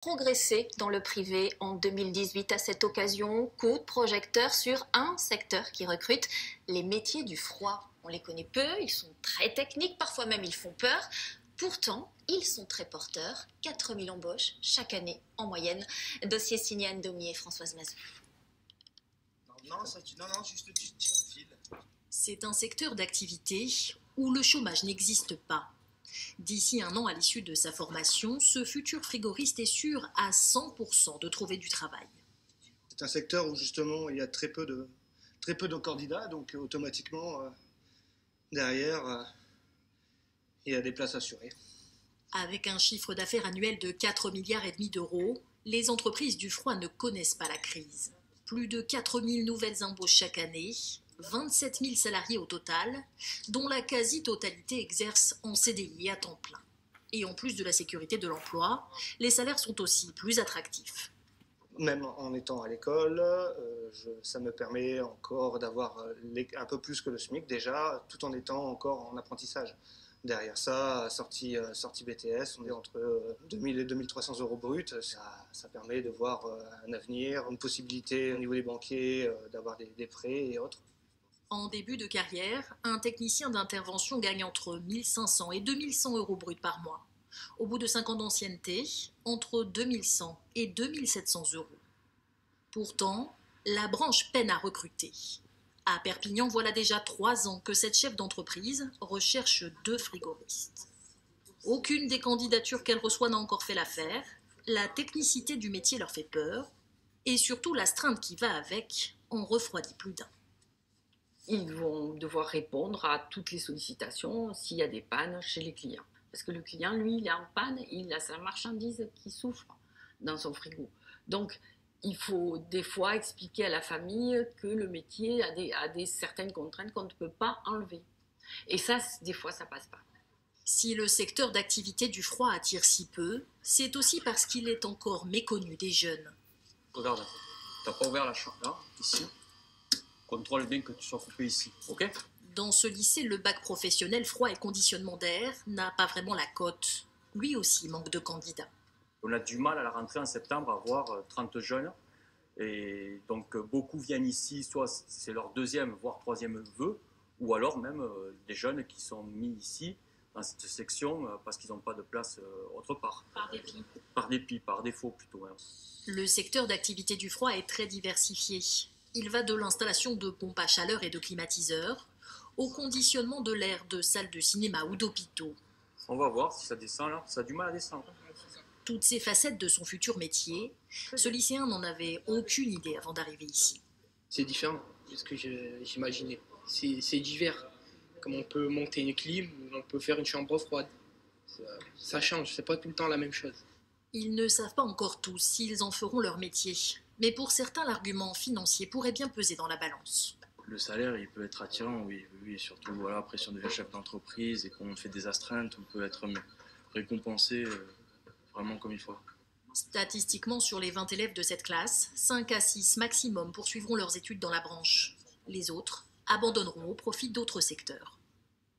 Progresser dans le privé en 2018 à cette occasion, coup de projecteur sur un secteur qui recrute, les métiers du froid. On les connaît peu, ils sont très techniques, parfois même ils font peur. Pourtant, ils sont très porteurs. 4000 embauches chaque année en moyenne. Dossier signé Anne Daumier et Françoise Mazou. Non, juste tire le fil. C'est un secteur d'activité où le chômage n'existe pas. D'ici un an à l'issue de sa formation, ce futur frigoriste est sûr à 100% de trouver du travail. C'est un secteur où justement il y a très peu de candidats, donc automatiquement derrière il y a des places assurées. Avec un chiffre d'affaires annuel de 4,5 milliards d'euros, les entreprises du froid ne connaissent pas la crise. Plus de 4000 nouvelles embauches chaque année, 27 000 salariés au total, dont la quasi-totalité exerce en CDI à temps plein. Et en plus de la sécurité de l'emploi, les salaires sont aussi plus attractifs. Même en étant à l'école, ça me permet encore d'avoir un peu plus que le SMIC déjà, tout en étant encore en apprentissage. Derrière ça, sortie BTS, on est entre 2000 et 2300 euros brut. Ça permet de voir un avenir, une possibilité au niveau des banquiers d'avoir des prêts et autres. En début de carrière, un technicien d'intervention gagne entre 1500 et 2100 euros bruts par mois. Au bout de 5 ans d'ancienneté, entre 2100 et 2700 euros. Pourtant, la branche peine à recruter. À Perpignan, voilà déjà 3 ans que cette chef d'entreprise recherche 2 frigoristes. Aucune des candidatures qu'elle reçoit n'a encore fait l'affaire. La technicité du métier leur fait peur. Et surtout, l'astreinte qui va avec en refroidit plus d'un. Ils vont devoir répondre à toutes les sollicitations s'il y a des pannes chez les clients. Parce que le client, lui, il est en panne, il a sa marchandise qui souffre dans son frigo. Donc, il faut des fois expliquer à la famille que le métier a des certaines contraintes qu'on ne peut pas enlever. Et ça, des fois, ça passe pas. Si le secteur d'activité du froid attire si peu, c'est aussi parce qu'il est encore méconnu des jeunes. Regarde, t'as pas ouvert la chambre là, ici. Contrôle bien que tu sois coupé ici, ok? Dans ce lycée, le bac professionnel froid et conditionnement d'air n'a pas vraiment la cote. Lui aussi manque de candidats. On a du mal à la rentrée en septembre à avoir 30 jeunes. Et donc beaucoup viennent ici, soit c'est leur 2e, voire 3e vœu, ou alors même des jeunes qui sont mis ici, dans cette section, parce qu'ils n'ont pas de place autre part. Par dépit. Par dépit, par défaut plutôt. Hein. Le secteur d'activité du froid est très diversifié. Il va de l'installation de pompes à chaleur et de climatiseurs, au conditionnement de l'air de salles de cinéma ou d'hôpitaux. On va voir si ça descend là, ça a du mal à descendre. Toutes ces facettes de son futur métier, ce lycéen n'en avait aucune idée avant d'arriver ici. C'est différent de ce que j'imaginais. C'est divers. Comme on peut monter une clim, ou on peut faire une chambre froide. Ça change, c'est pas tout le temps la même chose. Ils ne savent pas encore tous s'ils en feront leur métier. Mais pour certains, l'argument financier pourrait bien peser dans la balance. Le salaire, il peut être attirant, oui, surtout voilà, après si on devient chef d'entreprise et qu'on fait des astreintes, on peut être récompensé vraiment comme il faut. Statistiquement, sur les 20 élèves de cette classe, 5 à 6 maximum poursuivront leurs études dans la branche. Les autres abandonneront au profit d'autres secteurs.